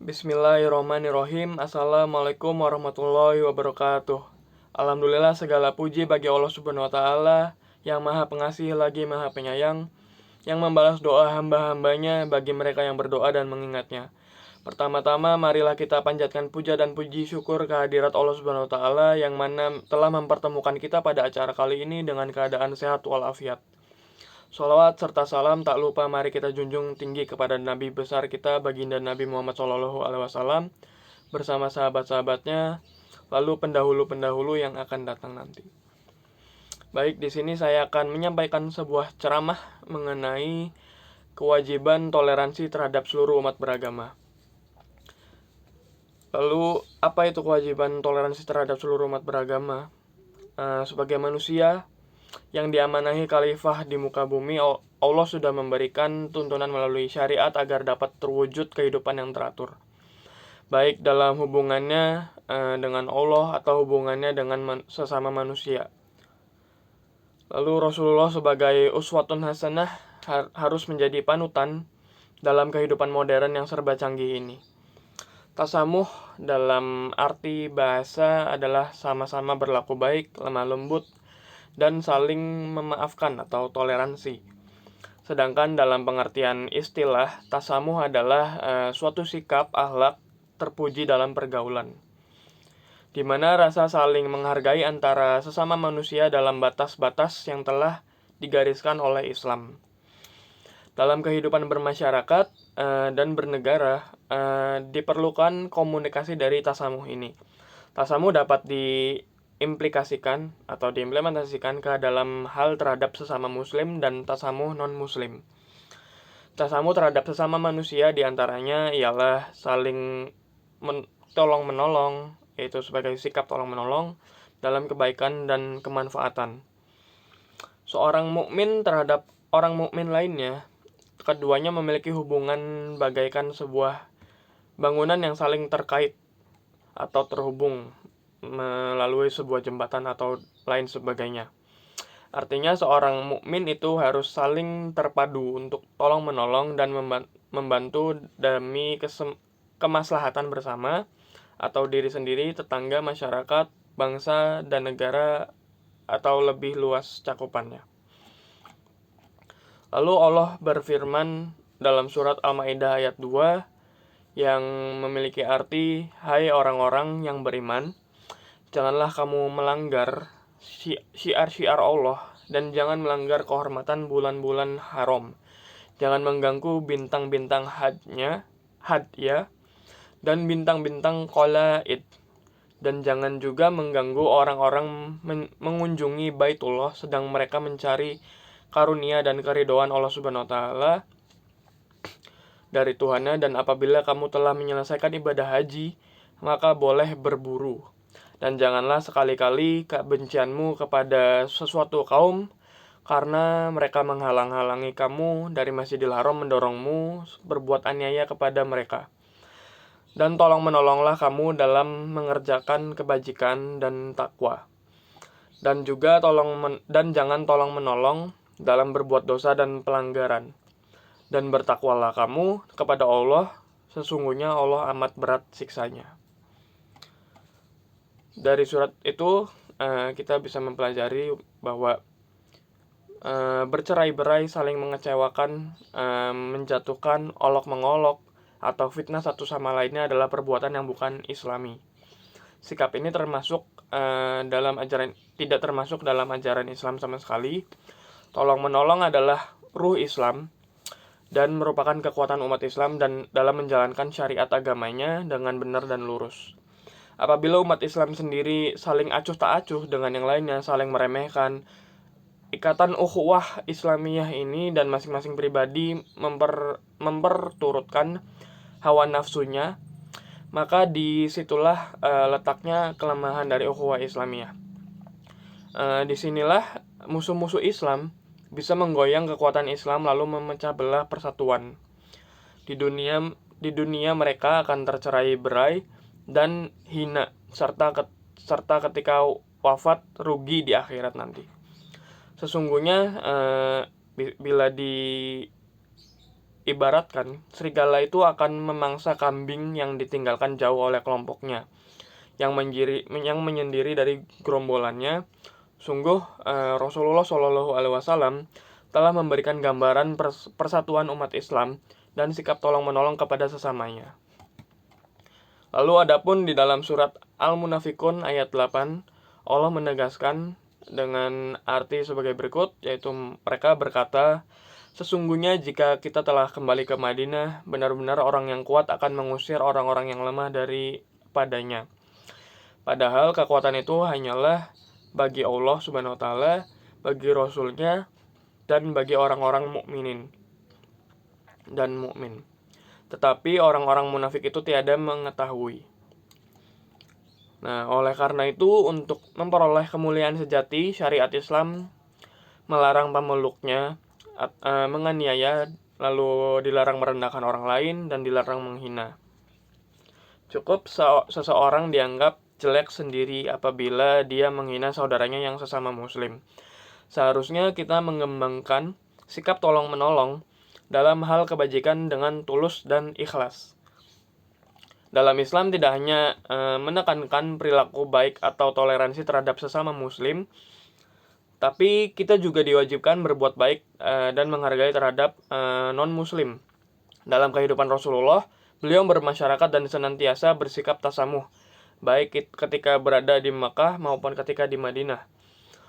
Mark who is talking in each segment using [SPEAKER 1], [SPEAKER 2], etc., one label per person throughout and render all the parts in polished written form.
[SPEAKER 1] Bismillahirrahmanirrahim. Assalamualaikum warahmatullahi wabarakatuh. Alhamdulillah, segala puji bagi Allah Subhanahu wa Ta'ala yang Maha Pengasih lagi Maha Penyayang, yang membalas doa hamba-hambanya bagi mereka yang berdoa dan mengingatnya. Pertama-tama, marilah kita panjatkan puja dan puji syukur kehadirat Allah Subhanahu wa Ta'ala yang mana telah mempertemukan kita pada acara kali ini dengan keadaan sehat walafiat. Sholawat serta salam tak lupa mari kita junjung tinggi kepada Nabi besar kita, baginda Nabi Muhammad SAW, bersama sahabat-sahabatnya, lalu pendahulu-pendahulu yang akan datang nanti. Baik, di sini saya akan menyampaikan sebuah ceramah mengenai kewajiban toleransi terhadap seluruh umat beragama. Lalu, apa itu kewajiban toleransi terhadap seluruh umat beragama? Sebagai manusia yang diamanahi khalifah di muka bumi, Allah sudah memberikan tuntunan melalui syariat agar dapat terwujud kehidupan yang teratur, baik dalam hubungannya dengan Allah atau hubungannya dengan sesama manusia. Lalu Rasulullah sebagai uswatun hasanah harus menjadi panutan dalam kehidupan modern yang serba canggih ini. Tasamuh dalam arti bahasa adalah sama-sama berlaku baik, lemah lembut, dan saling memaafkan atau toleransi. Sedangkan dalam pengertian istilah, tasamuh adalah suatu sikap akhlak terpuji dalam pergaulan, di mana rasa saling menghargai antara sesama manusia dalam batas-batas yang telah digariskan oleh Islam. Dalam kehidupan bermasyarakat dan bernegara, diperlukan komunikasi dari tasamuh ini. Tasamuh dapat diimplikasikan atau diimplementasikan ke dalam hal terhadap sesama muslim dan tasamuh non-muslim. Tasamuh terhadap sesama manusia diantaranya ialah saling tolong-menolong, yaitu sebagai sikap tolong-menolong dalam kebaikan dan kemanfaatan. Seorang mukmin terhadap orang mukmin lainnya, keduanya memiliki hubungan bagaikan sebuah bangunan yang saling terkait atau terhubung melalui sebuah jembatan atau lain sebagainya. Artinya seorang mukmin itu harus saling terpadu untuk tolong menolong dan membantu demi kemaslahatan bersama atau diri sendiri, tetangga, masyarakat, bangsa, dan negara atau lebih luas cakupannya. Lalu Allah berfirman dalam surat Al-Maidah ayat 2 yang memiliki arti, hai orang-orang yang beriman, janganlah kamu melanggar syiar-syiar Allah dan jangan melanggar kehormatan bulan-bulan haram. Jangan mengganggu bintang-bintang hadya dan bintang-bintang qalaid, dan jangan juga mengganggu orang-orang mengunjungi Baitullah sedang mereka mencari karunia dan keridhaan Allah Subhanahu wa Ta'ala dari Tuhannya, dan apabila kamu telah menyelesaikan ibadah haji, maka boleh berburu. Dan janganlah sekali-kali kebencianmu kepada sesuatu kaum karena mereka menghalang-halangi kamu dari Masjidil Haram, mendorongmu berbuat aniaya kepada mereka. Dan tolong-menolonglah kamu dalam mengerjakan kebajikan dan takwa. Dan juga jangan tolong-menolong dalam berbuat dosa dan pelanggaran. Dan bertakwalah kamu kepada Allah, sesungguhnya Allah amat berat siksanya. Dari surat itu kita bisa mempelajari bahwa bercerai-berai, saling mengecewakan, menjatuhkan, olok-mengolok, atau fitnah satu sama lainnya adalah perbuatan yang bukan Islami. Sikap ini tidak termasuk dalam ajaran Islam sama sekali. Tolong-menolong adalah ruh Islam dan merupakan kekuatan umat Islam dan dalam menjalankan syariat agamanya dengan benar dan lurus. Apabila umat Islam sendiri saling acuh tak acuh dengan yang lainnya, saling meremehkan, ikatan ukhuwah Islamiyah ini dan masing-masing pribadi memperturutkan hawa nafsunya, maka disitulah letaknya kelemahan dari ukhuwah Islamiyah. Disinilah musuh-musuh Islam bisa menggoyang kekuatan Islam lalu memecah belah persatuan. Di dunia mereka akan tercerai-berai dan hina, serta ketika wafat rugi di akhirat nanti. Sesungguhnya bila diibaratkan, serigala itu akan memangsa kambing yang ditinggalkan jauh oleh kelompoknya, yang menyendiri dari gerombolannya. Sungguh Rasulullah Shallallahu Alaihi Wasallam telah memberikan gambaran persatuan umat Islam dan sikap tolong-menolong kepada sesamanya. Lalu adapun di dalam surat Al-Munafikun ayat 8, Allah menegaskan dengan arti sebagai berikut, yaitu mereka berkata, sesungguhnya jika kita telah kembali ke Madinah, benar-benar orang yang kuat akan mengusir orang-orang yang lemah daripadanya. Padahal kekuatan itu hanyalah bagi Allah Subhanahu wa taala, bagi Rasulnya, dan bagi orang-orang mukmin. Tetapi orang-orang munafik itu tiada mengetahui. Nah, oleh karena itu, untuk memperoleh kemuliaan sejati, syariat Islam melarang pemeluknya menganiaya, lalu dilarang merendahkan orang lain, dan dilarang menghina. Cukup seseorang dianggap jelek sendiri apabila dia menghina saudaranya yang sesama muslim. Seharusnya kita mengembangkan sikap tolong-menolong dalam hal kebajikan dengan tulus dan ikhlas. Dalam Islam tidak hanya menekankan perilaku baik atau toleransi terhadap sesama muslim, tapi kita juga diwajibkan berbuat baik dan menghargai terhadap non-muslim. Dalam kehidupan Rasulullah, beliau bermasyarakat dan senantiasa bersikap tasamuh, baik ketika berada di Makkah maupun ketika di Madinah.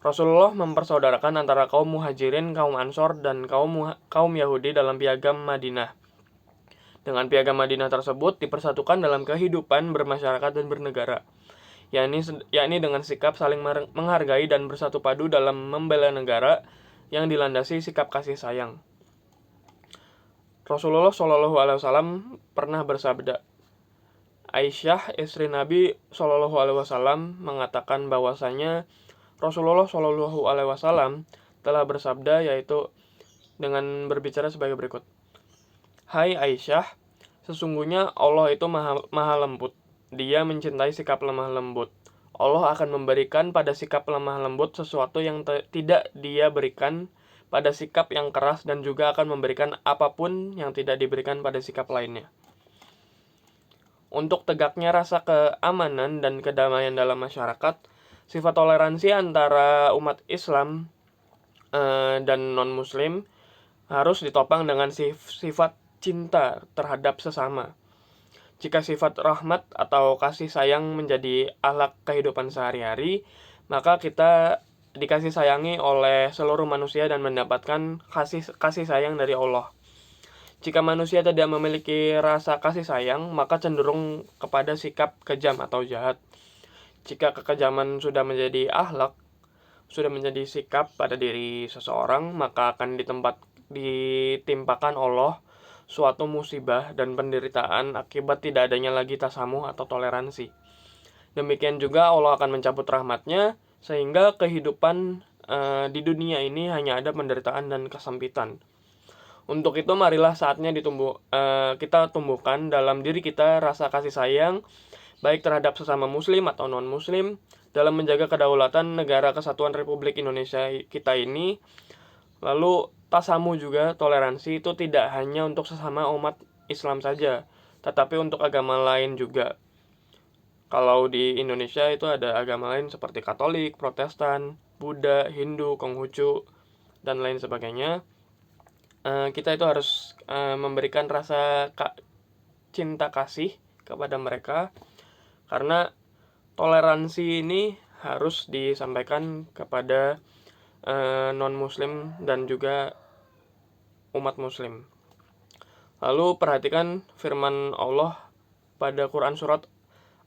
[SPEAKER 1] Rasulullah mempersaudarakan antara kaum muhajirin, kaum ansor, dan kaum Yahudi dalam piagam Madinah. Dengan piagam Madinah tersebut dipersatukan dalam kehidupan bermasyarakat dan bernegara, yakni dengan sikap saling menghargai dan bersatu padu dalam membela negara yang dilandasi sikap kasih sayang. Rasulullah Shallallahu Alaihi Wasallam pernah bersabda, Aisyah, istri Nabi Shallallahu Alaihi Wasallam, mengatakan bahwasanya Rasulullah Shallallahu Alaihi Wasallam telah bersabda, yaitu dengan berbicara sebagai berikut. Hai Aisyah, sesungguhnya Allah itu maha lembut. Dia mencintai sikap lemah lembut. Allah akan memberikan pada sikap lemah lembut sesuatu yang tidak Dia berikan pada sikap yang keras, dan juga akan memberikan apapun yang tidak diberikan pada sikap lainnya. Untuk tegaknya rasa keamanan dan kedamaian dalam masyarakat, sifat toleransi antara umat Islam dan non-muslim harus ditopang dengan sifat cinta terhadap sesama. Jika sifat rahmat atau kasih sayang menjadi akhlak kehidupan sehari-hari, maka kita dikasih sayangi oleh seluruh manusia dan mendapatkan kasih sayang dari Allah. Jika manusia tidak memiliki rasa kasih sayang, maka cenderung kepada sikap kejam atau jahat. Jika kekejaman sudah menjadi akhlak, sudah menjadi sikap pada diri seseorang, maka akan ditimpakan Allah suatu musibah dan penderitaan akibat tidak adanya lagi tasamuh atau toleransi. Demikian juga Allah akan mencabut rahmatnya, sehingga kehidupan di dunia ini hanya ada penderitaan dan kesempitan. Untuk itu marilah saatnya kita tumbuhkan dalam diri kita rasa kasih sayang, baik terhadap sesama muslim atau non-muslim, dalam menjaga kedaulatan negara kesatuan Republik Indonesia kita ini. Lalu tasamu juga, toleransi itu tidak hanya untuk sesama umat Islam saja, tetapi untuk agama lain juga. Kalau di Indonesia itu ada agama lain seperti Katolik, Protestan, Buddha, Hindu, Konghucu, dan lain sebagainya. Kita itu harus memberikan rasa cinta kasih kepada mereka, karena toleransi ini harus disampaikan kepada non-muslim dan juga umat muslim. Lalu perhatikan firman Allah pada Quran surat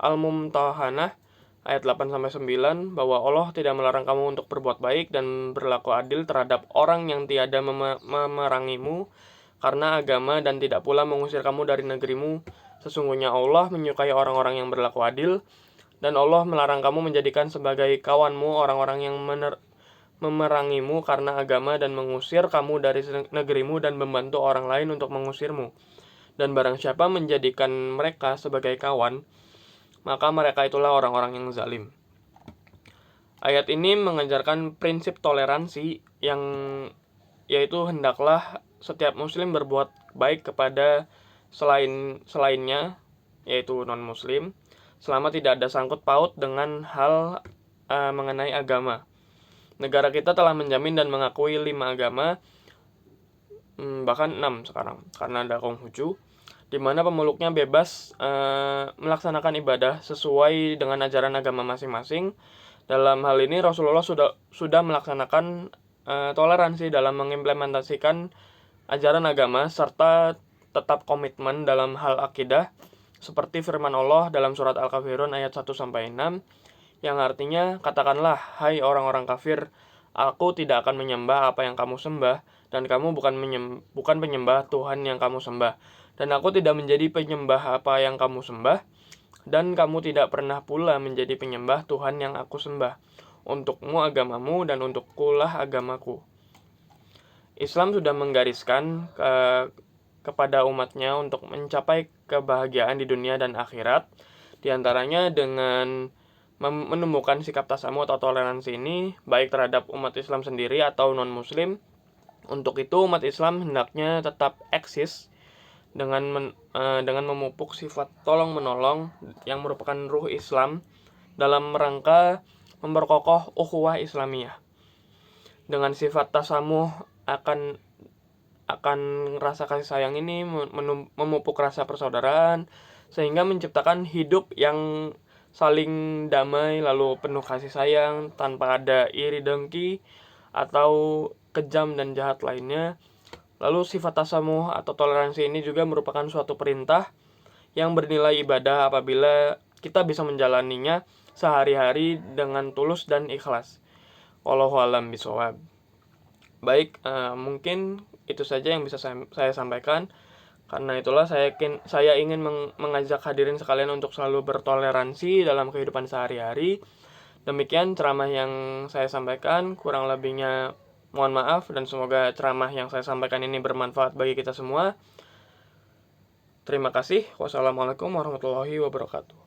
[SPEAKER 1] Al-Mumtahanah ayat 8-9, bahwa Allah tidak melarang kamu untuk berbuat baik dan berlaku adil terhadap orang yang tiada memerangimu karena agama, dan tidak pula mengusir kamu dari negerimu. Sesungguhnya Allah menyukai orang-orang yang berlaku adil, dan Allah melarang kamu menjadikan sebagai kawanmu orang-orang yang memerangimu karena agama dan mengusir kamu dari negerimu dan membantu orang lain untuk mengusirmu. Dan barang siapa menjadikan mereka sebagai kawan, maka mereka itulah orang-orang yang zalim. Ayat ini mengajarkan prinsip toleransi, yang yaitu hendaklah setiap muslim berbuat baik kepada selainnya, yaitu non-muslim, selama tidak ada sangkut paut dengan hal mengenai agama. Negara kita telah menjamin dan mengakui 5 agama, bahkan 6 sekarang, karena ada Konghucu, di mana pemeluknya bebas melaksanakan ibadah sesuai dengan ajaran agama masing-masing. Dalam hal ini Rasulullah sudah melaksanakan toleransi dalam mengimplementasikan ajaran agama serta tetap komitmen dalam hal akidah, seperti firman Allah dalam surat Al-Kafirun ayat 1-6 yang artinya, katakanlah, hai orang-orang kafir, aku tidak akan menyembah apa yang kamu sembah, dan kamu bukan penyembah Tuhan yang kamu sembah, dan aku tidak menjadi penyembah apa yang kamu sembah, dan kamu tidak pernah pula menjadi penyembah Tuhan yang aku sembah. Untukmu agamamu dan untukkulah agamaku. Islam sudah menggariskan kepada umatnya untuk mencapai kebahagiaan di dunia dan akhirat, diantaranya dengan menemukan sikap tasamu atau toleransi ini, baik terhadap umat Islam sendiri atau non-muslim. Untuk itu, umat Islam hendaknya tetap eksis dengan memupuk sifat tolong-menolong yang merupakan ruh Islam dalam rangka memperkokoh ukhuwah Islamiyah. Dengan sifat tasamuh akan rasa kasih sayang ini memupuk rasa persaudaraan, sehingga menciptakan hidup yang saling damai lalu penuh kasih sayang tanpa ada iri dengki atau kejam dan jahat lainnya. Lalu sifat tasamuh atau toleransi ini juga merupakan suatu perintah yang bernilai ibadah apabila kita bisa menjalaninya sehari-hari dengan tulus dan ikhlas. Wallahu a'lam bishawab. Baik, mungkin itu saja yang bisa saya sampaikan. Karena itulah saya ingin mengajak hadirin sekalian untuk selalu bertoleransi dalam kehidupan sehari-hari. Demikian ceramah yang saya sampaikan, kurang lebihnya mohon maaf, dan semoga ceramah yang saya sampaikan ini bermanfaat bagi kita semua. Terima kasih. Wassalamualaikum warahmatullahi wabarakatuh.